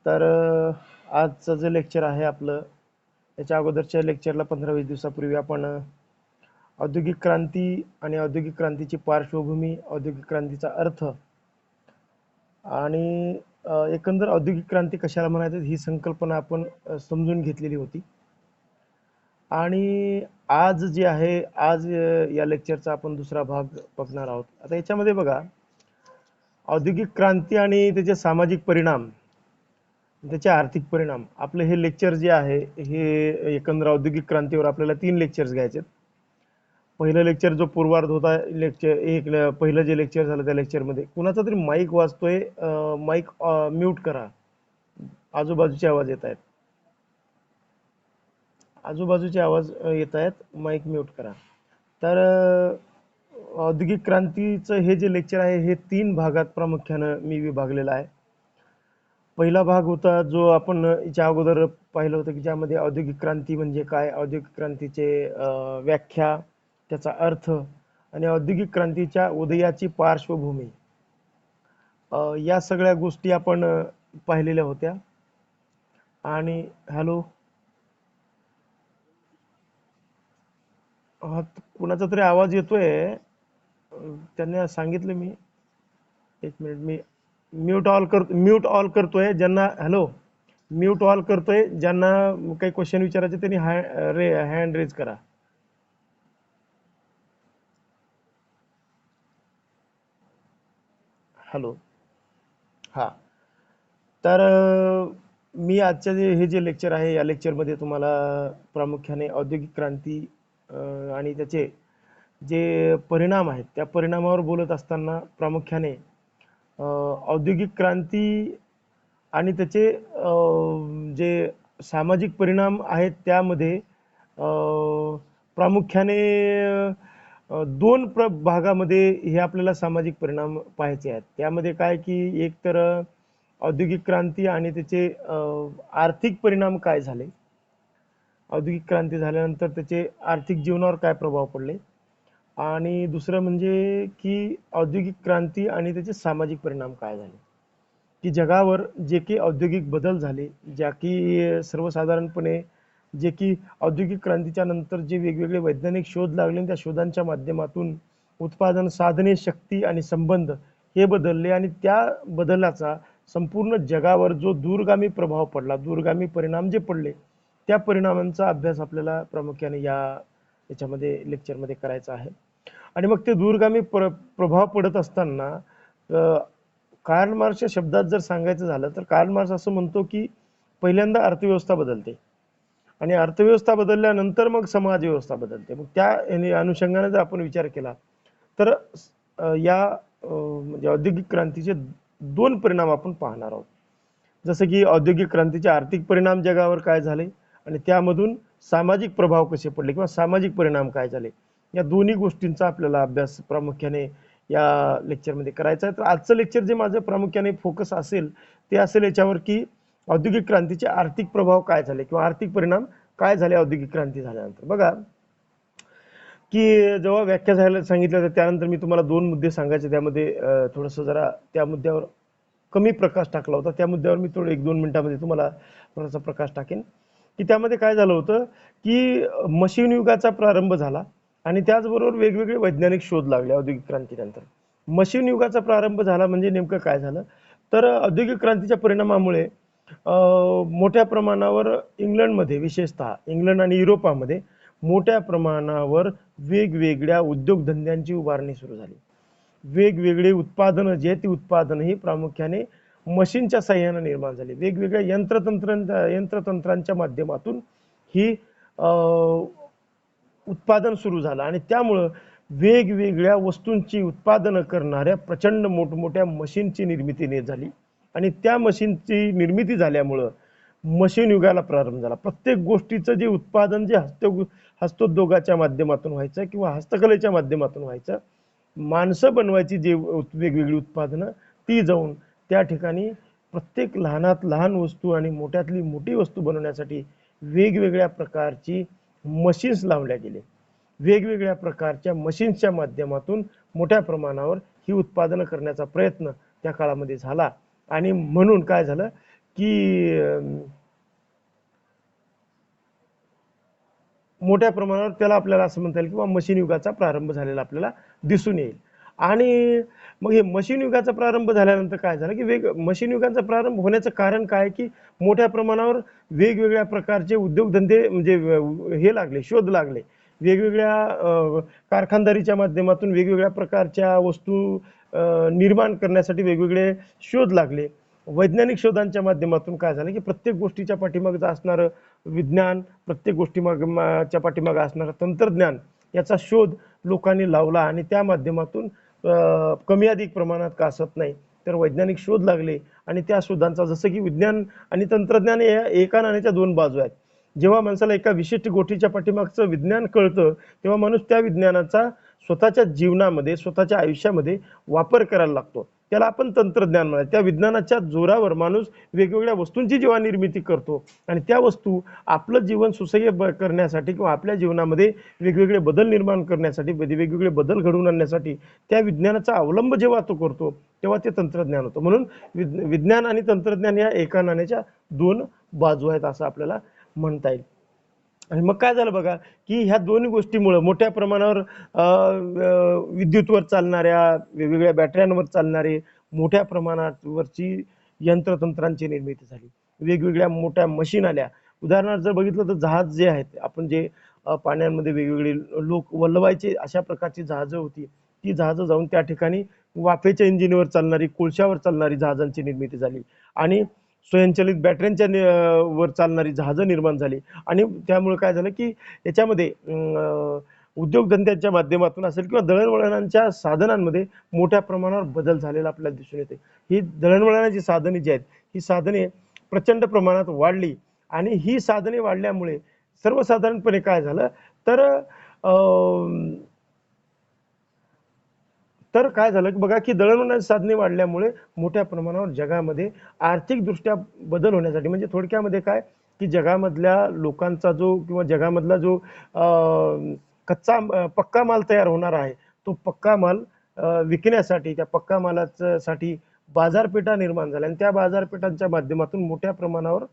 तर आजचं जे लेक्चर आहे आपलं, त्याच्या अगोदरच्या लेक्चरला 15-20 दिवसापूर्वी आपण औद्योगिक क्रांती आणि औद्योगिक क्रांतीची पार्श्वभूमी, औद्योगिक क्रांतीचा अर्थ आणि एकंदर औद्योगिक क्रांती कशाला म्हणायचं ही संकल्पना आपण समजून घेतलेली होती. आणि आज जे आहे, आज या लेक्चरचा आपण दुसरा भाग बघणार आहोत. आता याच्यामध्ये बघा, औद्योगिक क्रांती आणि त्याचे सामाजिक परिणाम, त्याचे आर्थिक परिणाम. आपलं हे लेक्चर जे आहे हे एकंदर औद्योगिक क्रांतीवर आपल्याला 3 लेक्चर्स घ्यायचे. पहिलं लेक्चर जो पूर्वार्ध होता, पहिलं जे लेक्चर झालं त्या लेक्चरमध्ये कुणाचा तरी माईक वाजतोय, माईक म्यूट करा, आजूबाजूचे आवाज येत आहेत, आजूबाजूचे आवाज येत आहेत, माईक म्यूट करा. तर औद्योगिक क्रांतीचं हे जे लेक्चर आहे हे 3 भागात प्रामुख्यानं मी विभागलेलं आहे. पहिला भाग होता जो आपण याच्या अगोदर पाहिलं होतं की ज्यामध्ये औद्योगिक क्रांती म्हणजे काय, औद्योगिक क्रांतीचे व्याख्या, त्याचा अर्थ आणि औद्योगिक क्रांतीच्या उदयाची पार्श्वभूमी, या सगळ्या गोष्टी आपण पाहिलेल्या होत्या. आणि हॅलो, कुणाचा तरी आवाज येतोय, त्यांना सांगितलं मी. एक मिनिट, मी म्यूट ऑल करतोय. ज्यांना हॅलो, म्यूट ऑल करतोय. ज्यांना काही क्वेश्चन विचारायचे त्यांनी हँड रेज करा. हॅलो, हा. तर मी आजच्या हे जे लेक्चर आहे या लेक्चरमध्ये तुम्हाला प्रामुख्याने औद्योगिक क्रांती आणि त्याचे जे परिणाम आहेत त्या परिणामावर बोलत असताना प्रामुख्याने औद्योगिक क्रांती आणि त्याचे जे सामाजिक परिणाम आहेत त्यामध्ये प्रामुख्याने 2 भागामध्ये हे आपल्याला सामाजिक परिणाम पाहायचे आहेत. त्यामध्ये काय की एक तर औद्योगिक क्रांती आणि त्याचे आर्थिक परिणाम काय झाले, औद्योगिक क्रांती झाल्यानंतर त्याचे आर्थिक जीवनावर काय प्रभाव पडले, आणि दुसरं म्हणजे की औद्योगिक क्रांती आणि त्याचे सामाजिक परिणाम काय झाले, की जगावर जे की औद्योगिक बदल झाले, ज्या की सर्वसाधारणपणे जे की औद्योगिक क्रांतीच्या नंतर जे वेगवेगळे वैज्ञानिक शोध लागले, त्या शोधांच्या माध्यमातून उत्पादन साधने, शक्ती आणि संबंध हे बदलले आणि त्या बदलाचा संपूर्ण जगावर जो दूरगामी प्रभाव पडला, दूरगामी परिणाम जे पडले, त्या परिणामांचा अभ्यास आपल्याला प्रामुख्याने याच्यामध्ये लेक्चरमध्ये करायचा आहे. आणि मग ते दूरगामी प्रभाव पडत असताना कार्ल मार्क्सच्या शब्दात जर सांगायचं झालं तर कार्ल मार्क्स असं म्हणतो की पहिल्यांदा अर्थव्यवस्था बदलते आणि अर्थव्यवस्था बदलल्यानंतर मग समाज व्यवस्था बदलते. मग त्या अनुषंगाने जर आपण विचार केला तर या म्हणजे औद्योगिक क्रांतीचे 2 परिणाम आपण पाहणार आहोत. जसं की औद्योगिक क्रांतीचे आर्थिक परिणाम जगावर काय झाले आणि त्यामधून सामाजिक प्रभाव कसे पडले किंवा सामाजिक परिणाम काय झाले, या दोन्ही गोष्टींचा आपल्याला अभ्यास प्रामुख्याने या लेक्चरमध्ये करायचा आहे. तर आजचं लेक्चर जे माझं प्रामुख्याने फोकस असेल ते असेल याच्यावर की औद्योगिक क्रांतीचे आर्थिक प्रभाव काय झाले किंवा आर्थिक परिणाम काय झाले औद्योगिक क्रांती झाल्यानंतर. बघा की जेव्हा व्याख्या झायला सांगितलं तर त्यानंतर मी तुम्हाला 2 मुद्दे सांगायचे, त्यामध्ये थोडंसं जरा त्या मुद्द्यावर कमी प्रकाश टाकला होता, त्या मुद्द्यावर मी थोडं 1-2 मिनिटांमध्ये तुम्हाला थोडासा प्रकाश टाकेन. की त्यामध्ये काय झालं होतं की मशीन युगाचा प्रारंभ झाला आणि त्याचबरोबर वेगवेगळे वैज्ञानिक शोध लागले औद्योगिक क्रांतीनंतर. मशीन युगाचा प्रारंभ झाला म्हणजे नेमकं काय झालं तर औद्योगिक क्रांतीच्या परिणामामुळे मोठ्या प्रमाणावर इंग्लंडमध्ये, विशेषतः इंग्लंड आणि युरोपामध्ये मोठ्या प्रमाणावर वेगवेगळ्या उद्योगधंद्यांची उभारणी सुरू झाली. वेगवेगळे उत्पादनं जे ती उत्पादनं ही प्रामुख्याने मशीनच्या साह्याने निर्माण झाली. वेगवेगळ्या यंत्रतंत्रांच्या माध्यमातून ही उत्पादन सुरू झालं आणि त्यामुळं वेगवेगळ्या वस्तूंची उत्पादनं करणाऱ्या प्रचंड मोठमोठ्या मशीनची निर्मिती झाली आणि त्या मशीनची निर्मिती झाल्यामुळं मशीन युगाला प्रारंभ झाला. प्रत्येक गोष्टीचं जे उत्पादन जे हस्तोद्योगाच्या माध्यमातून व्हायचं किंवा हस्तकलेच्या माध्यमातून व्हायचं, माणसं बनवायची जे वेगवेगळी उत्पादनं ती जाऊन त्या ठिकाणी प्रत्येक लहानात लहान वस्तू आणि मोठ्यातली मोठी वस्तू बनवण्यासाठी वेगवेगळ्या प्रकारची मशीन्स लावल्या गेले. वेगवेगळ्या प्रकारच्या मशीन्सच्या माध्यमातून मोठ्या प्रमाणावर ही उत्पादनं करण्याचा प्रयत्न त्या काळामध्ये झाला आणि म्हणून काय झालं की मोठ्या प्रमाणावर त्याला आपल्याला असं म्हणता येईल किंवा मशीन युगाचा प्रारंभ झालेला आपल्याला दिसून येईल. आणि मग हे मशीन युगाचा प्रारंभ झाल्यानंतर काय झालं की मशीन युगाचा प्रारंभ होण्याचं कारण काय की मोठ्या प्रमाणावर वेगवेगळ्या प्रकारचे उद्योगधंदे म्हणजे हे लागले, शोध लागले. वेगवेगळ्या कारखानदारीच्या माध्यमातून वेगवेगळ्या प्रकारच्या वस्तू निर्माण करण्यासाठी वेगवेगळे शोध लागले. वैज्ञानिक शोधांच्या माध्यमातून काय झालं की प्रत्येक गोष्टीच्या पाठीमागचं असणारं विज्ञान, प्रत्येक गोष्टीच्या पाठीमागं असणारं तंत्रज्ञान याचा शोध लोकांनी लावला आणि त्या माध्यमातून कमी अधिक प्रमाणात का असत नाही तर वैज्ञानिक शोध लागले आणि त्या शोधांचा जसं की विज्ञान आणि तंत्रज्ञान या एका नाण्याच्या दोन बाजू आहेत. जेव्हा माणसाला एका विशिष्ट गोष्टीच्या पाठीमागचं विज्ञान कळतं तेव्हा माणूस त्या विज्ञानाचा स्वतःच्या जीवनामध्ये, स्वतःच्या आयुष्यामध्ये वापर करायला लागतो. त्याला आपण तंत्रज्ञान म्हणतो. त्या विज्ञानाच्या जोरावर माणूस वेगवेगळ्या वस्तूंची जेव्हा निर्मिती करतो आणि त्या वस्तू आपलं जीवन सुसह्य करण्यासाठी किंवा आपल्या जीवनामध्ये वेगवेगळे बदल निर्माण करण्यासाठी, वेगवेगळे बदल घडवून आणण्यासाठी त्या विज्ञानाचा अवलंब जेव्हा तो करतो तेव्हा ते तंत्रज्ञान होतं. म्हणून विज्ञान आणि तंत्रज्ञान या एका नाण्याच्या दोन बाजू आहेत असं आपल्याला म्हणता येईल. आणि मग काय झालं बघा की ह्या दोन्ही गोष्टीमुळे मोठ्या प्रमाणावर विद्युतवर चालणाऱ्या वेगवेगळ्या बॅटऱ्यांवर चालणारे मोठ्या प्रमाणावरची यंत्रतंत्रांची निर्मिती झाली. वेगवेगळ्या मोठ्या मशीन आल्या. उदाहरणार्थ जर बघितलं तर जहाज जे आहेत आपण जे पाण्यामध्ये वेगवेगळे लोक वल्हवायचे अशा प्रकारची जहाजं होती. ती जहाजं जाऊन त्या ठिकाणी वाफेच्या इंजिनवर चालणारी, कोळशावर चालणारी जहाजांची निर्मिती झाली आणि स्वयंचलित बॅटऱ्यांच्या वर चालणारी जहाजं निर्माण झाली. आणि त्यामुळे काय झालं की याच्यामध्ये उद्योगधंद्यांच्या माध्यमातून असेल किंवा दळणवळणाच्या साधनांमध्ये मोठ्या प्रमाणावर बदल झालेला आपल्याला दिसून येते. ही दळणवळणाची साधने जी आहेत ही साधने प्रचंड प्रमाणात वाढली आणि ही साधने वाढल्यामुळे सर्वसाधारणपणे काय झालं तर तर काय झालं की बघा की दळणवळणाची साधने वाढल्यामुळे मोठ्या प्रमाणावर जगामध्ये आर्थिकदृष्ट्या बदल होण्यासाठी म्हणजे थोडक्यामध्ये काय की जगामधल्या लोकांचा जो किंवा जगामधला जो पक्का माल तयार होणार आहे तो पक्का माल विकण्यासाठी त्या पक्का मालासाठी बाजारपेठा निर्माण झाल्या आणि त्या बाजारपेठांच्या माध्यमातून मोठ्या प्रमाणावर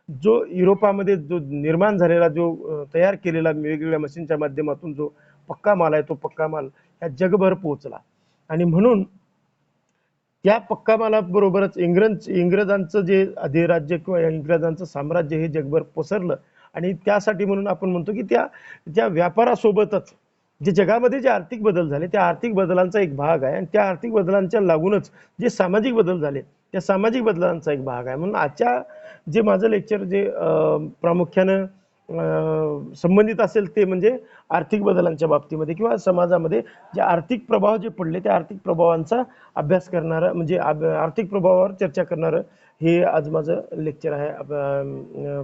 जो युरोपामध्ये जो निर्माण झालेला जो तयार केलेला वेगवेगळ्या मशीनच्या माध्यमातून जो पक्का माल आहे तो पक्का माल ह्या जगभर पोहोचला. आणि म्हणून त्या पक्का मालाबरोबरच इंग्रजांचं जे अधिराज्य किंवा इंग्रजांचं साम्राज्य हे जगभर पसरलं आणि त्यासाठी म्हणून आपण म्हणतो की त्या व्यापारासोबतच जे जगामध्ये जे आर्थिक बदल झाले त्या आर्थिक बदलांचा एक भाग आहे आणि त्या आर्थिक बदलांच्या लागूनच जे सामाजिक बदल झाले त्या सामाजिक बदलांचा एक भाग आहे. म्हणून आजच्या जे माझं लेक्चर जे प्रामुख्यानं संबंधित असेल ते म्हणजे आर्थिक बदलांच्या बाबतीमध्ये किंवा समाजामध्ये जे आर्थिक प्रभाव जे पडले त्या आर्थिक प्रभावांचा अभ्यास करणारं म्हणजे आर्थिक प्रभावावर चर्चा करणारं हे आज माझं लेक्चर आहे.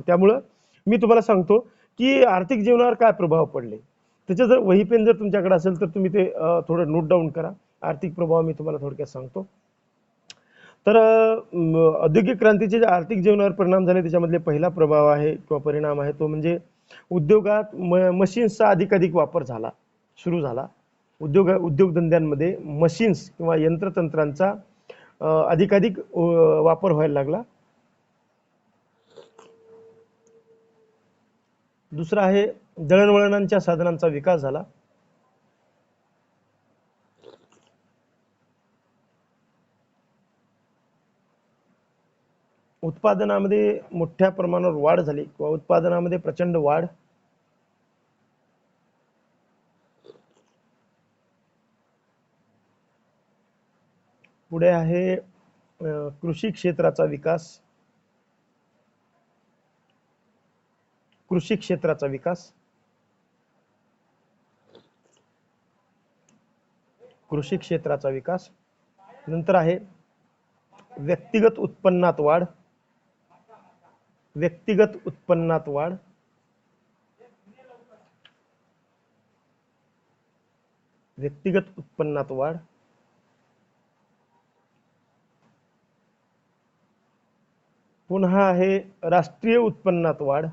त्यामुळं मी तुम्हाला सांगतो की आर्थिक जीवनावर काय प्रभाव पडले त्याचं जर वही पेन जर तुमच्याकडे असेल तर तुम्ही ते थोडं नोट डाऊन करा. आर्थिक प्रभाव मी तुम्हाला थोडक्यात सांगतो. तर औद्योगिक क्रांतीचे जे आर्थिक जीवनावर परिणाम झाले त्याच्यामधले पहिला प्रभाव आहे किंवा परिणाम आहे तो म्हणजे उद्योगात मशीन्सचा अधिकाधिक वापर झाला, सुरू झाला. उद्योगधंद्यांमध्ये मशीन्स किंवा यंत्रतंत्रांचा अधिकाधिक वापर व्हायला लागला. दुसरा आहे दळणवळणांच्या साधनांचा विकास झाला. उत्पादनामध्ये मोठ्या प्रमाणावर वाढ झाली किंवा उत्पादनामध्ये प्रचंड वाढ. पुढे आहे कृषी क्षेत्राचा विकास. कृषी क्षेत्राचा विकास. कृषी क्षेत्राचा विकास. नंतर आहे व्यक्तिगत उत्पन्नात वाढ. व्यक्तिगत उत्पन्नात वाढ. व्यक्तिगत उत्पन्नात वाढ. पुन्हा आहे राष्ट्रीय उत्पन्नात वाढ.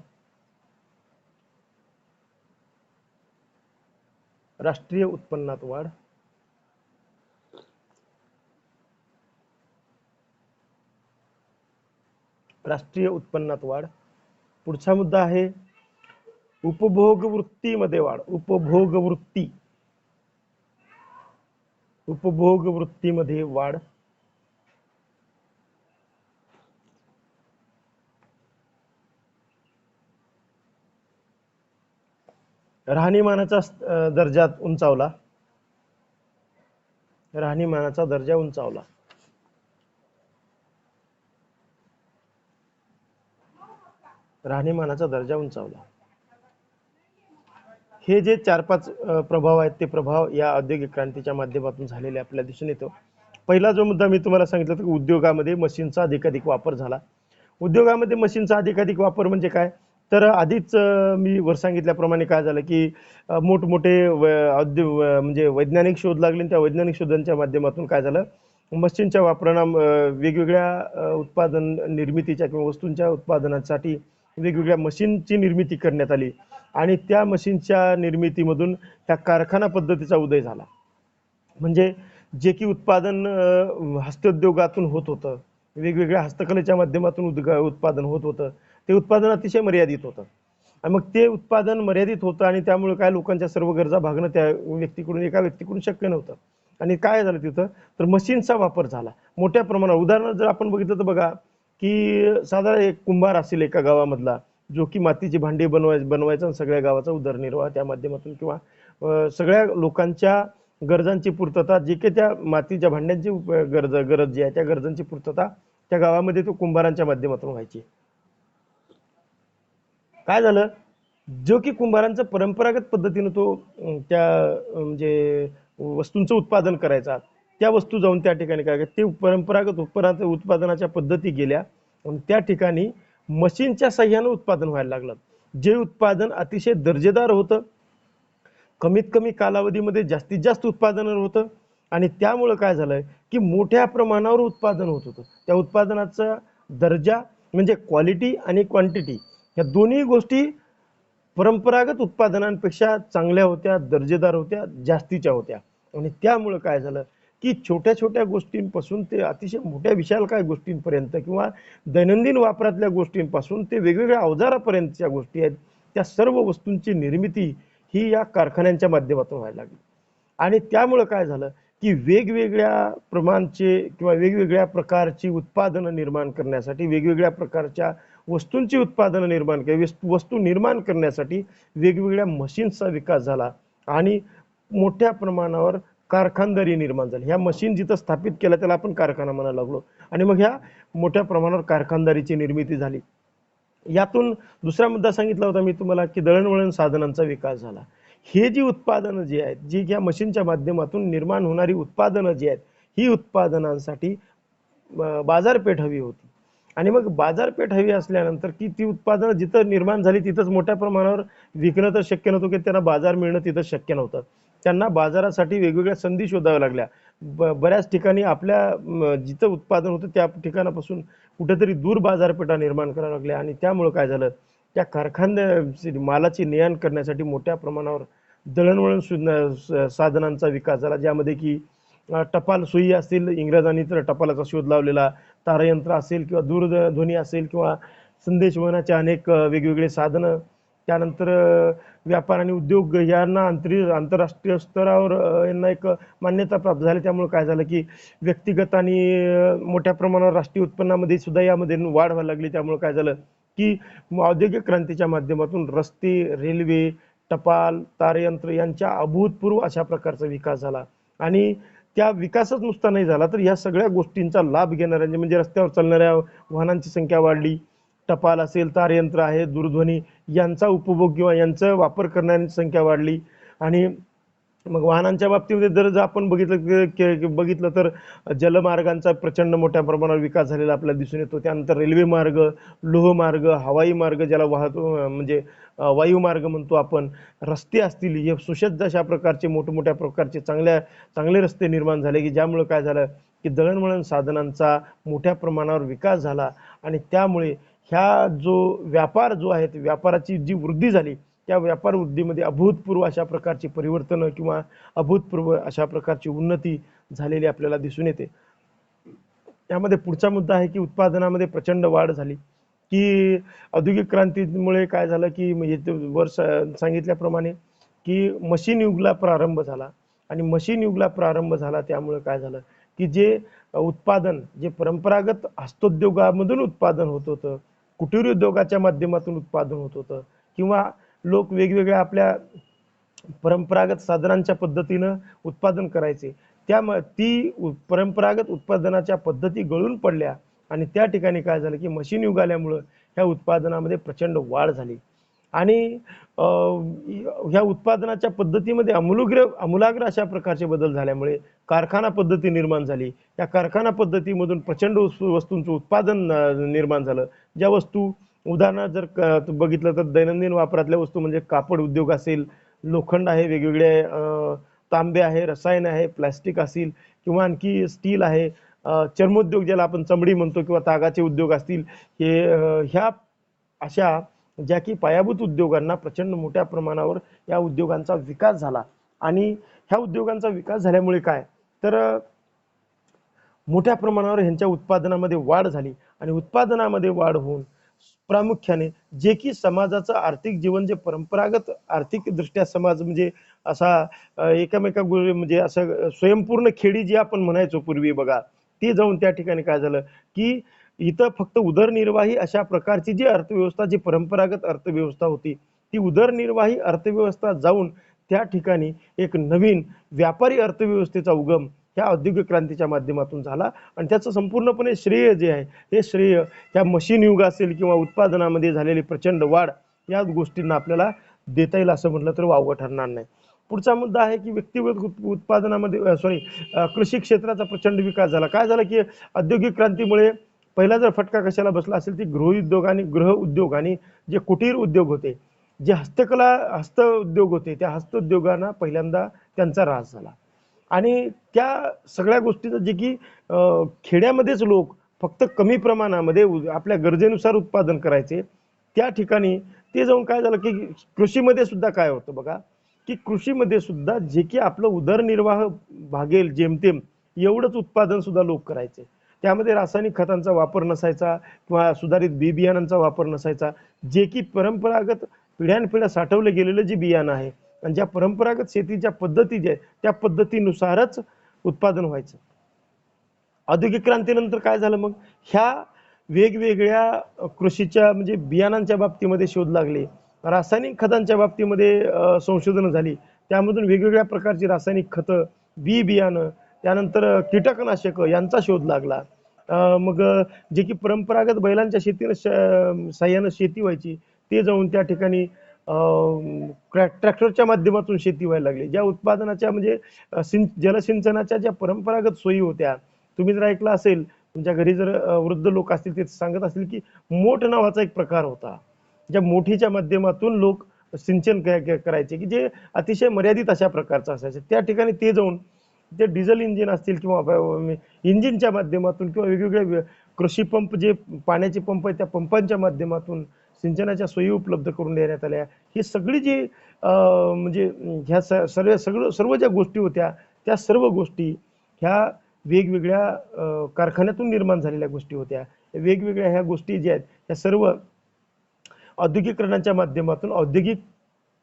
राष्ट्रीय उत्पन्नात वाढ. राष्ट्रीय उत्पन्नात वाढ. पुढचा मुद्दा आहे उपभोग वृत्तीमध्ये वाढ. उपभोग वृत्तीमध्ये वाढ. राहणीमानाचा दर्जात उंचावला. राहणीमानाचा दर्जा उंचावला. राहणीमानाचा दर्जा उंचावला. हे जे 4-5 प्रभाव आहेत ते प्रभाव या औद्योगिक क्रांतीच्या माध्यमातून झालेले आपल्याला दिसून येतो. पहिला जो मुद्दा मी तुम्हाला सांगितलं की उद्योगामध्ये मशीनचा अधिकाधिक वापर झाला. उद्योगामध्ये मशीनचा अधिकाधिक वापर म्हणजे काय, तर आधीच मी वर सांगितल्याप्रमाणे काय झालं की मोठमोठे म्हणजे वैज्ञानिक शोध लागले. त्या वैज्ञानिक शोधांच्या माध्यमातून काय झालं, मशीनच्या वापरानं वेगवेगळ्या उत्पादन निर्मितीच्या किंवा वस्तूंच्या उत्पादनासाठी वेगवेगळ्या मशीनची निर्मिती करण्यात आली आणि त्या मशीनच्या निर्मितीमधून त्या कारखाना पद्धतीचा उदय झाला. म्हणजे जे की उत्पादन हस्तोद्योगातून होत होतं, वेगवेगळ्या हस्तकलेच्या माध्यमातून उत्पादन होत होतं, ते उत्पादन अतिशय मर्यादित होतं. आणि मग ते उत्पादन मर्यादित होतं आणि त्यामुळे काय लोकांच्या सर्व गरजा भागणं त्या एका व्यक्तीकडून शक्य नव्हतं. आणि काय झालं तिथं, तर मशीनचा वापर झाला मोठ्या प्रमाणावर. उदाहरण जर आपण बघितलं तर बघा की साधारण एक कुंभार असेल एका गावामधला, जो की मातीची भांडी बनवायचा आणि सगळ्या गावाचा उदरनिर्वाह त्या माध्यमातून किंवा सगळ्या लोकांच्या गरजांची पूर्तता, जे काही त्या मातीच्या भांड्यांची गरज जी आहे त्या गरजांची पूर्तता त्या गावामध्ये तो कुंभारांच्या माध्यमातून व्हायची. काय झालं, जो की कुंभारांचा परंपरागत पद्धतीने तो त्या म्हणजे वस्तूंचं उत्पादन करायचा, त्या वस्तू जाऊन त्या ठिकाणी काय ते परंपरागत उत्पादनाच्या पद्धती गेल्या आणि त्या ठिकाणी मशीनच्या साह्याने उत्पादन व्हायला लागलं. जे उत्पादन अतिशय दर्जेदार होतं, कमीत कमी कालावधीमध्ये जास्तीत जास्त उत्पादन होतं आणि त्यामुळे काय झालं की मोठ्या प्रमाणावर उत्पादन होत होतं. त्या उत्पादनाचा दर्जा म्हणजे क्वालिटी आणि क्वांटिटी या दोन्ही गोष्टी परंपरागत उत्पादनांपेक्षा चांगल्या होत्या, दर्जेदार होत्या, जास्तीच्या होत्या. आणि त्यामुळे काय झालं की छोट्या छोट्या गोष्टींपासून ते अतिशय मोठ्या विशालकाय गोष्टींपर्यंत किंवा दैनंदिन वापरातल्या गोष्टींपासून ते वेगवेगळ्या अवजारापर्यंतच्या गोष्टी आहेत, त्या सर्व वस्तूंची निर्मिती ही या कारखान्यांच्या माध्यमातून व्हायला लागली. आणि त्यामुळे काय झालं की वेगवेगळ्या प्रमाणचे किंवा वेगवेगळ्या प्रकारची उत्पादनं निर्माण करण्यासाठी, वेगवेगळ्या प्रकारच्या वस्तूंची उत्पादनं निर्माण वस्तू निर्माण करण्यासाठी वेगवेगळ्या मशीन्सचा विकास झाला आणि मोठ्या प्रमाणावर कारखानदारी निर्माण झाली. ह्या मशीन जिथं स्थापित केल्या त्याला आपण कारखाना म्हणायला लागलो आणि मग ह्या मोठ्या प्रमाणावर कारखानदारीची निर्मिती झाली. यातून दुसरा मुद्दा सांगितला होता मी तुम्हाला की दळणवळण साधनांचा विकास झाला. हे जी उत्पादनं जी आहेत, जी या मशीनच्या माध्यमातून निर्माण होणारी उत्पादनं जी आहेत, ही उत्पादनांसाठी बाजारपेठ हवी होती. आणि मग बाजारपेठ हवी असल्यानंतर की ती उत्पादनं जिथं निर्माण झाली तिथंच मोठ्या प्रमाणावर विकणं तर शक्य नव्हतं की त्यांना बाजार मिळणं तिथं शक्य नव्हतं. त्यांना बाजारासाठी वेगवेगळ्या संधी शोधाव्या लागल्या. बऱ्याच ठिकाणी आपल्या जिथं उत्पादन होतं त्या ठिकाणापासून कुठेतरी दूर बाजारपेठा निर्माण कराव्या लागल्या आणि त्यामुळे काय झालं, त्या कारखान्या मालाची ने-आण करण्यासाठी मोठ्या प्रमाणावर दळणवळण साधनांचा विकास झाला, ज्यामध्ये की टपाल सुई असेल, इंग्रजांनी तर टपालाचा शोध लावलेला, तारयंत्र असेल किंवा दूरध्वनी असेल किंवा संदेशवहनाचे अनेक वेगवेगळे साधनं, त्यानंतर व्यापार आणि उद्योग यांना आंतरराष्ट्रीय स्तरावर यांना एक मान्यता प्राप्त झाली. त्यामुळे काय झालं की व्यक्तिगत आणि मोठ्या प्रमाणावर राष्ट्रीय उत्पन्नामध्ये सुद्धा यामध्ये वाढ व्हायला लागली. त्यामुळे काय झालं की औद्योगिक क्रांतीच्या माध्यमातून रस्ते, रेल्वे, टपाल, तारयंत्र यांच्या अभूतपूर्व अशा प्रकारचा विकास झाला आणि त्या विकासच नुसता नाही झाला तर या सगळ्या गोष्टींचा लाभ घेणाऱ्या म्हणजे रस्त्यावर चालणाऱ्या वाहनांची संख्या वाढली, टपाल असेल, तारयंत्र आहे, दूरध्वनी यांचा उपभोग किंवा यांचा वापर करणाऱ्यांची संख्या वाढली. आणि मग वाहनांच्या बाबतीमध्ये जर आपण बघितलं तर जलमार्गांचा प्रचंड मोठ्या प्रमाणावर विकास झालेला आपल्याला दिसून येतो. त्यानंतर रेल्वे मार्ग, लोहमार्ग, हवाई मार्ग ज्याला म्हणजे वायुमार्ग म्हणतो आपण, रस्ते असतील, हे सुसज्ज अशा प्रकारचे मोठमोठ्या प्रकारचे चांगले रस्ते निर्माण झाले की ज्यामुळे काय झालं की दळणवळण साधनांचा मोठ्या प्रमाणावर विकास झाला आणि त्यामुळे ह्या जो व्यापार जो आहे व्यापाराची जी वृद्धी झाली त्या व्यापार वृद्धीमध्ये अभूतपूर्व अशा प्रकारची परिवर्तनं किंवा अभूतपूर्व अशा प्रकारची उन्नती झालेली आपल्याला दिसून येते. त्यामध्ये पुढचा मुद्दा आहे की उत्पादनामध्ये प्रचंड वाढ झाली. की औद्योगिक क्रांतीमुळे काय झालं की म्हणजे वर सांगितल्याप्रमाणे की मशीन युगला प्रारंभ झाला आणि मशीन युगला प्रारंभ झाला त्यामुळे काय झालं की जे उत्पादन जे परंपरागत हस्तोद्योगामधून उत्पादन होत होतं, कुटीर उद्योगाच्या माध्यमातून उत्पादन होत होतं किंवा लोक वेगवेगळ्या आपल्या परंपरागत साधनांच्या पद्धतीनं उत्पादन करायचे, ती परंपरागत उत्पादनाच्या पद्धती गळून पडल्या आणि त्या ठिकाणी काय झालं की मशीन युग आल्यामुळं ह्या उत्पादनामध्ये प्रचंड वाढ झाली आणि ह्या उत्पादनाच्या पद्धतीमध्ये आमूलाग्र अशा प्रकारचे बदल झाल्यामुळे कारखाना पद्धती निर्माण झाली. या कारखाना पद्धतीमधून प्रचंड वस्तूंचं उत्पादन निर्माण झालं. ज्या वस्तू उदाहरणार्थ जर बघितलं तर दैनंदिन वापरातल्या वस्तू म्हणजे कापड उद्योग असेल, लोखंड आहे, वेगवेगळे तांबे आहे, रसायन आहे, प्लास्टिक असेल किंवा आणखी स्टील आहे, चर्मोद्योग ज्याला आपण चमडी म्हणतो किंवा तागाचे उद्योग असतील, हे ह्या अशा ज्या की पायाभूत उद्योगांना प्रचंड मोठ्या प्रमाणावर या उद्योगांचा विकास झाला आणि ह्या उद्योगांचा विकास झाल्यामुळे काय तर मोठ्या प्रमाणावर ह्यांच्या उत्पादनामध्ये वाढ झाली आणि उत्पादनामध्ये वाढ होऊन प्रामुख्याने जे की समाजाचं आर्थिक जीवन जे परंपरागत आर्थिक दृष्ट्या समाज म्हणजे असा एकामेका म्हणजे असं स्वयंपूर्ण खेडी जी आपण म्हणायचो पूर्वी बघा, ते जाऊन त्या ठिकाणी काय झालं की इथं फक्त उदरनिर्वाही अशा प्रकारची जी अर्थव्यवस्था जी परंपरागत अर्थव्यवस्था होती ती उदरनिर्वाही अर्थव्यवस्था जाऊन त्या ठिकाणी एक नवीन व्यापारी अर्थव्यवस्थेचा उगम ह्या औद्योगिक क्रांतीच्या माध्यमातून झाला आणि त्याचं संपूर्णपणे श्रेय जे आहे हे श्रेय ह्या मशीन युग असेल किंवा उत्पादनामध्ये झालेली प्रचंड वाढ या गोष्टींना आपल्याला देता येईल असं म्हटलं तर वावगं ठरणार नाही. पुढचा मुद्दा आहे की व्यक्तिगत उत्पादनामध्ये कृषी क्षेत्राचा प्रचंड विकास झाला. काय झालं की औद्योगिक क्रांतीमुळे पहिला जर फटका कशाला बसला असेल ती गृह उद्योग आणि जे कुटीर उद्योग होते, जे हस्त उद्योग होते, त्या हस्त उद्योगांना पहिल्यांदा त्यांचा ऱ्हास झाला आणि त्या सगळ्या गोष्टीचं जे की खेड्यामध्येच लोक फक्त कमी प्रमाणामध्ये आपल्या गरजेनुसार उत्पादन करायचे, त्या ठिकाणी ते जाऊन काय झालं की कृषीमध्ये सुद्धा काय होतं बघा की कृषीमध्ये सुद्धा जे की आपलं उदरनिर्वाह भागेल जेमतेम एवढंच उत्पादन सुद्धा लोक करायचे. त्यामध्ये रासायनिक खतांचा वापर नसायचा किंवा सुधारित बी बियाणांचा वापर नसायचा, जे की परंपरागत पिढ्यानपिढ्या साठवलं गेलेलं जे बियाणं आहे आणि ज्या परंपरागत शेतीच्या पद्धती ज्या त्या पद्धतीनुसारच उत्पादन व्हायचं. औद्योगिक क्रांतीनंतर काय झालं मग ह्या वेगवेगळ्या कृषीच्या म्हणजे बियाणांच्या बाबतीमध्ये शोध लागले, रासायनिक खतांच्या बाबतीमध्ये संशोधन झाली, त्यामधून वेगवेगळ्या प्रकारची रासायनिक खतं, बी बियाणं, त्यानंतर कीटकनाशक यांचा शोध लागला. मग जे की परंपरागत बैलांच्या शेतीनं साह्यानं शेती व्हायची ते जाऊन त्या ठिकाणी ट्रॅक्टरच्या माध्यमातून शेती व्हायला लागली. ज्या उत्पादनाच्या म्हणजे जलसिंचनाच्या ज्या परंपरागत सोयी होत्या, तुम्ही जर ऐकलं असेल तुमच्या घरी जर वृद्ध लोक असतील ते सांगत असतील की मोठ नावाचा एक प्रकार होता, ज्या मोठीच्या माध्यमातून लोक सिंचन करायचे की जे अतिशय मर्यादित अशा प्रकारचं असायचं. त्या ठिकाणी ते जाऊन जे डिझेल इंजिन असतील किंवा इंजिनच्या माध्यमातून किंवा वेगवेगळे कृषी पंप जे पाण्याचे पंप आहेत त्या पंपांच्या माध्यमातून सिंचनाच्या सोयी उपलब्ध करून देण्यात आल्या. ही सगळी जी म्हणजे ह्या सर्व ज्या गोष्टी होत्या त्या सर्व गोष्टी ह्या वेगवेगळ्या कारखान्यातून निर्माण झालेल्या गोष्टी होत्या. वेगवेगळ्या ह्या गोष्टी ज्या आहेत त्या सर्व औद्योगिकरणाच्या माध्यमातून औद्योगिक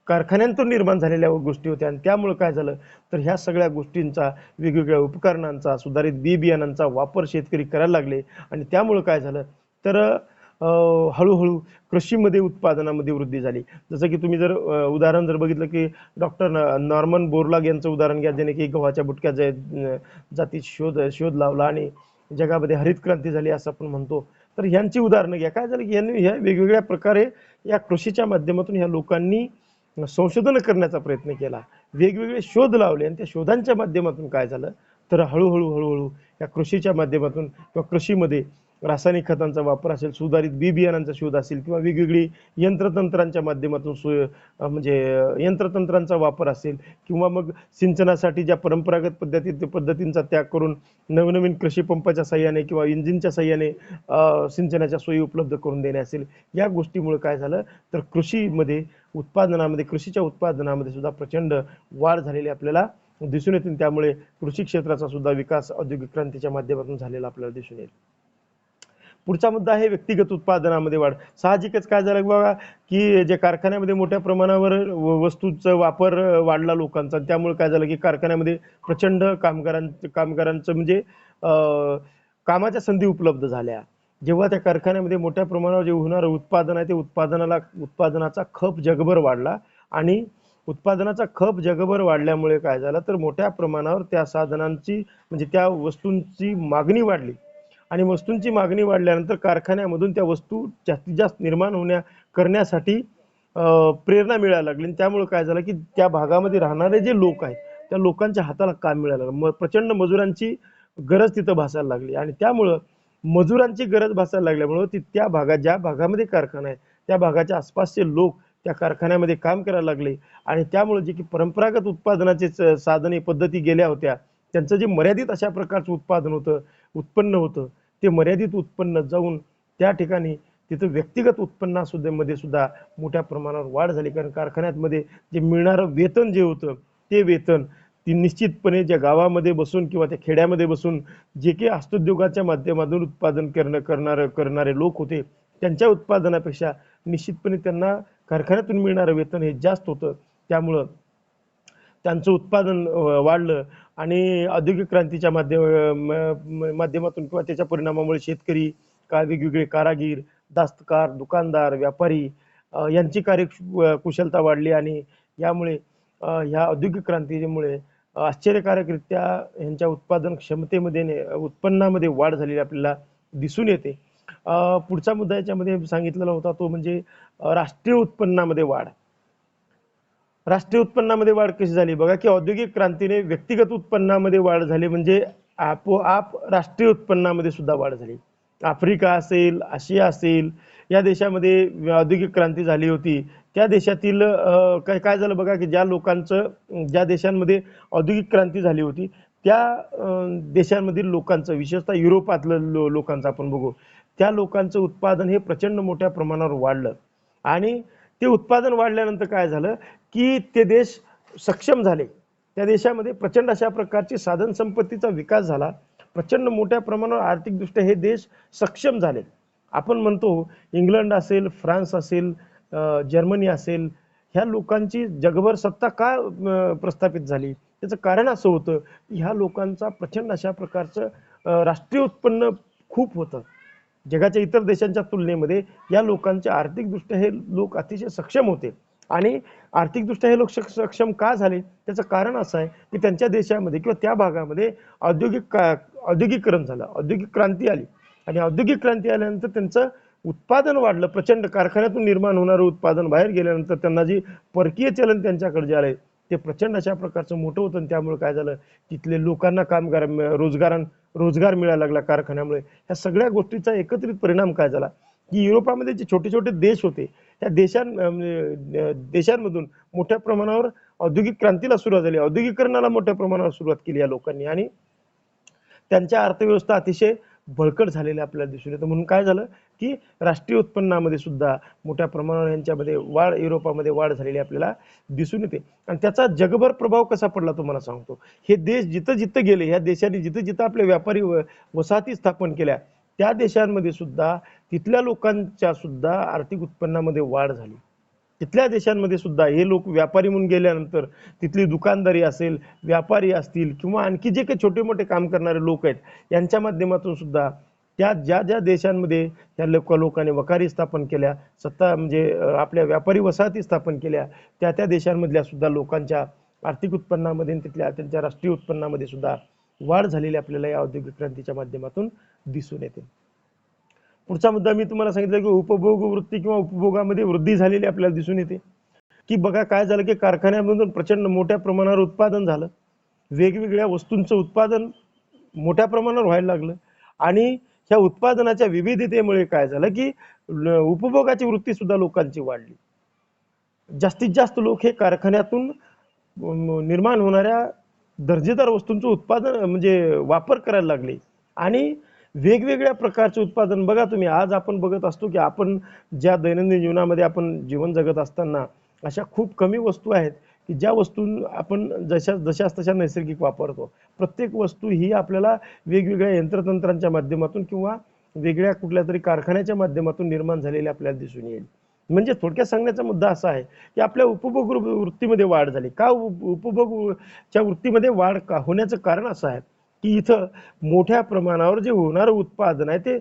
कारखान्यांतून निर्माण झालेल्या गोष्टी होत्या आणि त्यामुळे काय झालं तर ह्या सगळ्या गोष्टींचा वेगवेगळ्या उपकरणांचा सुधारित बी बियाणांचा वापर शेतकरी करायला लागले आणि त्यामुळे काय झालं तर हळूहळू कृषीमध्ये उत्पादनामध्ये वृद्धी झाली. जसं की तुम्ही जर उदाहरण जर बघितलं की डॉक्टर नॉर्मन बोरलॉग यांचं उदाहरण घ्या, ज्याने की गव्हाच्या बुटक्या जाती शोध लावला आणि जगामध्ये हरित क्रांती झाली असं आपण म्हणतो. तर ह्यांची उदाहरणं घ्या. काय झालं की यांनी ह्या वेगवेगळ्या प्रकारे या कृषीच्या माध्यमातून ह्या लोकांनी संशोधन करण्याचा प्रयत्न केला, वेगवेगळे शोध लावले आणि त्या शोधांच्या माध्यमातून काय झालं तर हळूहळू या कृषीच्या माध्यमातून किंवा कृषीमध्ये रासायनिक खतांचा वापर असेल, सुधारित बी बियाणांचा शोध असेल किंवा वेगवेगळी यंत्रतंत्रांच्या माध्यमातून म्हणजे यंत्रतंत्रांचा वापर असेल किंवा मग सिंचनासाठी ज्या परंपरागत पद्धतींचा त्याग करून नवनवीन कृषी पंपाच्या साह्याने किंवा इंजिनच्या साह्याने सिंचनाच्या सोयी उपलब्ध करून देणे असेल, या गोष्टीमुळे काय झालं तर कृषीच्या उत्पादनामध्ये सुद्धा प्रचंड वाढ झालेली आपल्याला दिसून येते. त्यामुळे कृषी क्षेत्राचा सुद्धा विकास औद्योगिक क्रांतीच्या माध्यमातून झालेला आपल्याला दिसून येईल. पुढचा मुद्दा आहे व्यक्तिगत उत्पादनामध्ये वाढ. साहजिकच काय झालं बघा की जे कारखान्यामध्ये मोठ्या प्रमाणावर वस्तूचा वापर वाढला लोकांचा, त्यामुळे काय झालं की कारखान्यामध्ये प्रचंड कामगारांचं म्हणजे कामाच्या संधी उपलब्ध झाल्या. जेव्हा त्या कारखान्यामध्ये मोठ्या प्रमाणावर जे होणारं उत्पादन आहे ते उत्पादनाचा खप जगभर वाढला आणि उत्पादनाचा खप जगभर वाढल्यामुळे काय झालं तर मोठ्या प्रमाणावर त्या साधनांची म्हणजे त्या वस्तूंची मागणी वाढली आणि वस्तूंची मागणी वाढल्यानंतर कारखान्यामधून त्या वस्तू जास्तीत जास्त निर्माण करण्यासाठी प्रेरणा मिळायला लागली. त्यामुळे काय झालं की त्या भागामध्ये राहणारे जे लोक आहेत त्या लोकांच्या हाताला काम मिळायला लागलं. प्रचंड मजुरांची गरज तिथं भासायला लागली आणि त्यामुळं मजुरांची गरज भासायला लागल्यामुळं त्या भागात ज्या भागामध्ये कारखाना आहे त्या भागाच्या आसपासचे लोक त्या कारखान्यामध्ये काम करायला लागले आणि त्यामुळे जे की परंपरागत उत्पादनाचे साधने पद्धती गेल्या होत्या त्यांचं जे मर्यादित अशा प्रकारचं उत्पन्न होतं ते मर्यादित उत्पन्न जाऊन त्या ठिकाणी तिथं व्यक्तिगत मध्ये सुद्धा मोठ्या प्रमाणावर वाढ झाली. कारण कारखान्यामध्ये जे मिळणारं वेतन जे होतं ते वेतन ती निश्चितपणे ज्या गावामध्ये बसून किंवा त्या खेड्यामध्ये बसून जे काही हस्तोद्योगाच्या माध्यमातून उत्पादन करणारे लोक होते त्यांच्या उत्पादनापेक्षा निश्चितपणे त्यांना कारखान्यातून मिळणारं वेतन हे जास्त होतं. त्यामुळं त्यांचं उत्पादन वाढलं आणि औद्योगिक क्रांतीच्या माध्यमातून किंवा त्याच्या परिणामामुळे शेतकरी वेगवेगळे कारागीर, दस्तकार, दुकानदार, व्यापारी यांची कार्यकुशलता वाढली आणि यामुळे ह्या औद्योगिक क्रांतीमुळे आश्चर्यकारकरित्या यांच्या उत्पादन उत्पन्नामध्ये वाढ झालेली आपल्याला दिसून येते. पुढचा मुद्दा याच्यामध्ये सांगितलेला होता तो म्हणजे राष्ट्रीय उत्पन्नामध्ये वाढ. राष्ट्रीय उत्पन्नामध्ये वाढ कशी झाली बघा की औद्योगिक क्रांतीने व्यक्तिगत उत्पन्नामध्ये वाढ झाली म्हणजे आपोआप राष्ट्रीय उत्पन्नामध्ये सुद्धा वाढ झाली. आफ्रिका असेल, आशिया असेल या देशामध्ये औद्योगिक क्रांती झाली होती त्या देशातील काय झालं बघा की ज्या देशांमध्ये औद्योगिक क्रांती झाली होती त्या देशांमधील लोकांचं विशेषतः युरोपातलं लोकांचं आपण बघू त्या लोकांचं उत्पादन हे प्रचंड मोठ्या प्रमाणावर वाढलं आणि ते उत्पादन वाढल्यानंतर काय झालं की ते देश सक्षम झाले. त्या देशामध्ये प्रचंड अशा प्रकारची साधन संपत्तीचा विकास झाला. प्रचंड मोठ्या प्रमाणावर आर्थिकदृष्ट्या हे देश सक्षम झाले. आपण म्हणतो इंग्लंड असेल, फ्रान्स असेल, जर्मनी असेल ह्या लोकांची जगभर सत्ता का प्रस्थापित झाली त्याचं कारण असं होतं की ह्या लोकांचा प्रचंड अशा प्रकारचं राष्ट्रीय उत्पन्न खूप होतं. जगाच्या इतर देशांच्या तुलनेमध्ये या लोकांच्या आर्थिकदृष्ट्या हे लोक अतिशय सक्षम होते आणि आर्थिकदृष्ट्या हे लोक सक्षम का झाले त्याचं कारण असं आहे की त्यांच्या देशामध्ये किंवा त्या भागामध्ये औद्योगिकरण झालं, औद्योगिक क्रांती आली आणि औद्योगिक क्रांती आल्यानंतर त्यांचं उत्पादन वाढलं. प्रचंड कारखान्यातून निर्माण होणारं उत्पादन बाहेर गेल्यानंतर त्यांना जी परकीय चलन त्यांच्याकडे जे आलंय ते प्रचंड अशा प्रकारचं मोठं होतं. त्यामुळे काय झालं तिथले लोकांना रोजगार मिळायला लागला कारखान्यामुळे. ह्या सगळ्या गोष्टीचा एकत्रित परिणाम काय झाला की युरोपामध्ये जे छोटे छोटे देश होते त्या देशांमधून मोठ्या प्रमाणावर औद्योगिक क्रांतीला सुरुवात झाली, औद्योगिकरणाला मोठ्या प्रमाणावर सुरुवात केली या लोकांनी आणि त्यांच्या अर्थव्यवस्था अतिशय बळकट झालेल्या आपल्याला दिसून येतं. म्हणून काय झालं की राष्ट्रीय उत्पन्नामध्ये सुद्धा मोठ्या प्रमाणावर यांच्यामध्ये युरोपामध्ये वाढ झालेली आपल्याला दिसून येते. आणि त्याचा जगभर प्रभाव कसा पडला तुम्हाला सांगतो. हे देश जिथं जिथं गेले ह्या देशांनी जिथं जिथं आपल्या व्यापारी वसाहती स्थापन केल्या त्या देशांमध्ये सुद्धा तिथल्या लोकांच्या सुद्धा आर्थिक उत्पन्नामध्ये वाढ झाली. तिथल्या देशांमध्ये सुद्धा हे लोक व्यापारी म्हणून गेल्यानंतर तिथली दुकानदारी असेल, व्यापारी असतील किंवा आणखी जे काही छोटे मोठे काम करणारे लोक आहेत यांच्या माध्यमातून सुद्धा त्या ज्या देशांमध्ये त्या लोकांनी वखारी स्थापन केल्या, सत्ता म्हणजे आपल्या व्यापारी वसाहती स्थापन केल्या त्या देशांमधल्या सुद्धा लोकांच्या आर्थिक उत्पन्नामध्ये त्यांच्या राष्ट्रीय उत्पन्नामध्ये सुद्धा वाढ झालेली आपल्याला या औद्योगिक क्रांतीच्या माध्यमातून दिसून येते. पुढचा मुद्दा मी तुम्हाला सांगितलं की उपभोग वृत्ती किंवा उपभोगामध्ये वृद्धी झालेली आपल्याला दिसून येते. की बघा काय झालं की कारखान्यामधून प्रचंड मोठ्या प्रमाणावर उत्पादन झालं, वेगवेगळ्या वस्तूंचं उत्पादन मोठ्या प्रमाणावर व्हायला लागलं आणि ह्या उत्पादनाच्या विविधतेमुळे काय झालं की उपभोगाची वृत्ती सुद्धा लोकांची वाढली. जास्तीत जास्त लोक हे कारखान्यातून निर्माण होणाऱ्या दर्जेदार वस्तूंचं उत्पादन म्हणजे वापर करायला लागले आणि वेगवेगळ्या प्रकारचे उत्पादन बघा तुम्ही आज आपण बघत असतो की आपण ज्या दैनंदिन जीवनामध्ये आपण जीवन जगत असताना अशा खूप कमी वस्तू आहेत की ज्या वस्तू आपण जशाच तशा नैसर्गिक वापरतो. प्रत्येक वस्तू ही आपल्याला वेगवेगळ्या यंत्रतंत्रांच्या माध्यमातून किंवा वेगळ्या कुठल्या तरी कारखान्याच्या माध्यमातून निर्माण झालेली आपल्याला दिसून येईल. म्हणजे थोडक्यात सांगण्याचा मुद्दा असा आहे की आपल्या उपभोग वृत्तीमध्ये वाढ झाली का. उपभोगच्या वृत्तीमध्ये वाढ का होण्याचं कारण असं आहे की इथं मोठ्या प्रमाणावर जे होणारं उत्पादन आहे ते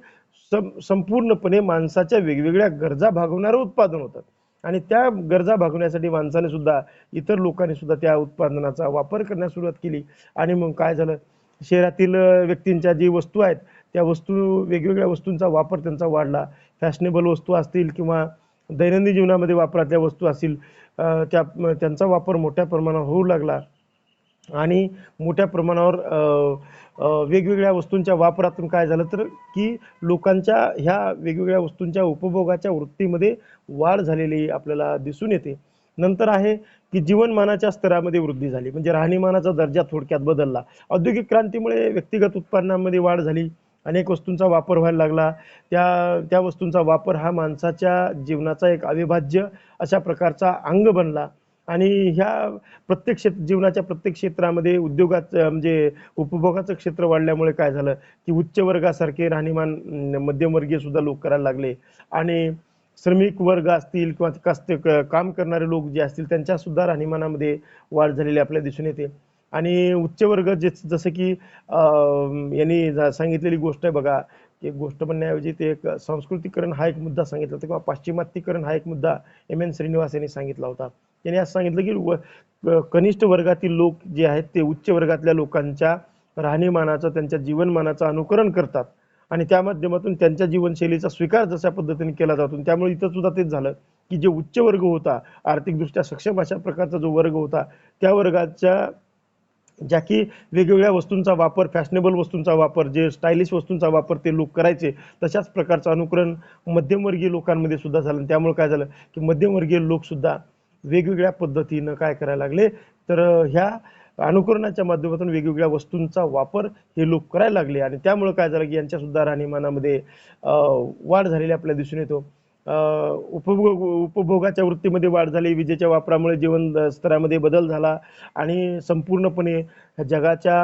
संपूर्णपणे माणसाच्या वेगवेगळ्या गरजा भागवणारं उत्पादन होतं आणि त्या गरजा भागवण्यासाठी माणसाने सुद्धा इतर लोकांनी सुद्धा त्या उत्पादनाचा वापर करण्यास सुरुवात केली. आणि मग काय झालं, शहरातील व्यक्तींच्या जी वस्तू आहेत त्या वस्तू, वेगवेगळ्या वस्तूंचा वापर त्यांचा वाढला. फॅशनेबल वस्तू असतील किंवा दैनंदिन जीवनामध्ये वापरातल्या वस्तू असतील, त्यांचा वापर मोठ्या प्रमाणावर होऊ लागला आणि मोठ्या प्रमाणावर वेगवेगळ्या वस्तूंच्या वापरातून काय झालं तर की लोकांच्या ह्या वेगवेगळ्या वस्तूंच्या उपभोगाच्या वृत्तीमध्ये वाढ झालेली आपल्याला दिसून येते. नंतर आहे की जीवनमानाच्या स्तरामध्ये वृद्धी झाली, म्हणजे राहणीमानाचा दर्जा थोडक्यात बदलला. औद्योगिक क्रांतीमुळे व्यक्तिगत उत्पन्नामध्ये वाढ झाली, अनेक वस्तूंचा वापर व्हायला लागला. त्या वस्तूंचा वापर हा माणसाच्या जीवनाचा एक अविभाज्य अशा प्रकारचा अंग बनला आणि ह्या प्रत्येक जीवनाच्या प्रत्येक क्षेत्रामध्ये उद्योगाचं म्हणजे उपभोगाचं क्षेत्र वाढल्यामुळे काय झालं की उच्च वर्गासारखे राहणीमान मध्यमवर्गीय सुद्धा लोक करायला लागले आणि श्रमिक वर्ग असतील किंवा काम करणारे लोक जे असतील त्यांच्या सुद्धा राहणीमानामध्ये वाढ झालेली आपल्याला दिसून येते. आणि उच्च वर्ग जसं की यांनी सांगितलेली गोष्ट आहे बघा, एक गोष्ट म्हणण्याऐवजी ते एक सांस्कृतिकरण हा एक मुद्दा सांगितला होता किंवा पाश्चिमात्यीकरण हा एक मुद्दा M.N. श्रीनिवास यांनी सांगितला होता. त्यांनी असं सांगितलं की कनिष्ठ वर्गातील लोक जे आहेत ते उच्च वर्गातल्या लोकांच्या राहणीमानाचं, त्यांच्या जीवनमानाचं अनुकरण करतात आणि त्या माध्यमातून त्यांच्या जीवनशैलीचा स्वीकार जशा पद्धतीने केला जातो. त्यामुळे इथं सुद्धा तेच झालं की जे उच्च वर्ग होता, आर्थिकदृष्ट्या सक्षम अशा प्रकारचा जो वर्ग होता, त्या वर्गाच्या ज्या की वेगवेगळ्या वस्तूंचा वापर, फॅशनेबल वस्तूंचा वापर, जे स्टायलिश वस्तूंचा वापर ते लोक करायचे, तशाच प्रकारचं अनुकरण मध्यमवर्गीय लोकांमध्ये सुद्धा झालं. त्यामुळे काय झालं की मध्यमवर्गीय लोक सुद्धा वेगवेगळ्या पद्धतीनं काय करायला लागले तर ह्या अनुकरणाच्या माध्यमातून वेगवेगळ्या वस्तूंचा वापर हे लोक करायला लागले आणि त्यामुळे काय झालं की यांच्या सुद्धा राहणीमानामध्ये वाढ झालेली आपल्याला दिसून येतो. उपभोगाच्या वृत्तीमध्ये वाढ झाली, विजेच्या वापरामुळे जीवन स्तरामध्ये बदल झाला आणि संपूर्णपणे जगाच्या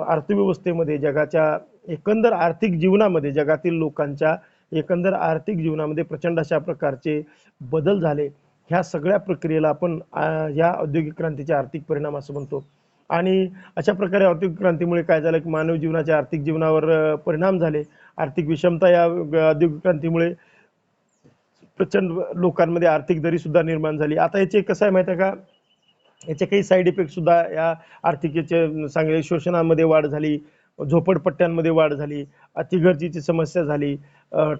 अर्थव्यवस्थेमध्ये, जगाच्या एकंदर आर्थिक जीवनामध्ये, जगातील लोकांच्या एकंदर आर्थिक जीवनामध्ये प्रचंड अशा प्रकारचे बदल झाले. ह्या सगळ्या प्रक्रियेला आपण या औद्योगिक क्रांतीचे आर्थिक परिणाम असं म्हणतो. आणि अशा प्रकारे औद्योगिक क्रांतीमुळे काय झालं की मानव जीवनाच्या आर्थिक जीवनावर परिणाम झाले. आर्थिक विषमता या औद्योगिक क्रांतीमुळे प्रचंड लोकांमध्ये आर्थिक दरी सुद्धा निर्माण झाली. आता याचे कसं आहे माहिती आहे का, याचे काही साईड इफेक्ट सुद्धा या आर्थिकेचे सांगले. शोषणामध्ये वाढ झाली, झोपडपट्ट्यांमध्ये वाढ झाली, अतिगर्जीची समस्या झाली,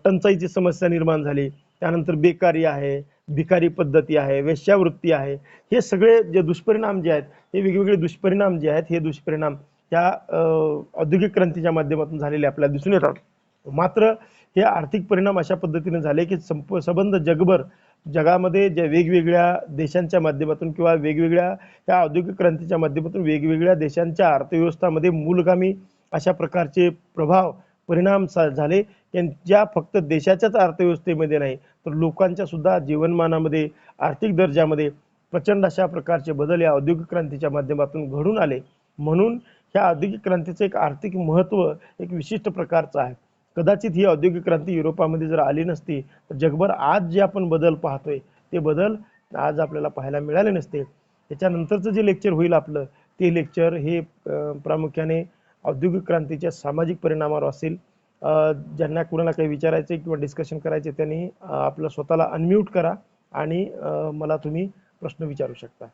टंचाईची समस्या निर्माण झाली, त्यानंतर बेकारी आहे, भिकारी पद्धती आहे, वेश्यावृत्ती आहे. हे सगळे जे दुष्परिणाम जे आहेत, हे वेगवेगळे दुष्परिणाम जे आहेत, हे दुष्परिणाम त्या औद्योगिक क्रांतीच्या माध्यमातून झालेले आपल्याला दिसून येतात. मात्र हे आर्थिक परिणाम अशा पद्धतीने झाले की संबंध जगभर, जगामध्ये ज्या वेगवेगळ्या देशांच्या माध्यमातून किंवा वेगवेगळ्या त्या औद्योगिक क्रांतीच्या माध्यमातून वेगवेगळ्या देशांच्या अर्थव्यवस्थामध्ये मूलगामी अशा प्रकारचे परिणाम झाले, ज्या फक्त देशाच्याच अर्थव्यवस्थेमध्ये नाही तर लोकांच्या सुद्धा जीवनमानामध्ये, आर्थिक दर्जामध्ये प्रचंड अशा प्रकारचे बदल या औद्योगिक क्रांतीच्या माध्यमातून घडून आले. म्हणून ह्या औद्योगिक क्रांतीचं एक आर्थिक महत्त्व एक विशिष्ट प्रकारचं आहे. कदाचित ही औद्योगिक क्रांती युरोपामध्ये जर आली नसती तर जगभर आज जे आपण बदल पाहतोय ते बदल आज आपल्याला पाहायला मिळाले नसते. त्याच्यानंतरचं जे लेक्चर होईल आपलं, ते लेक्चर हे प्रामुख्याने औद्योगिक क्रांतीच्या सामाजिक परिणामावर असेल. ज्यांना कुणाला काही विचारायचे किंवा डिस्कशन करायचे त्यांनी आपलं स्वतःला अनम्यूट करा आणि मला तुम्ही प्रश्न विचारू शकता.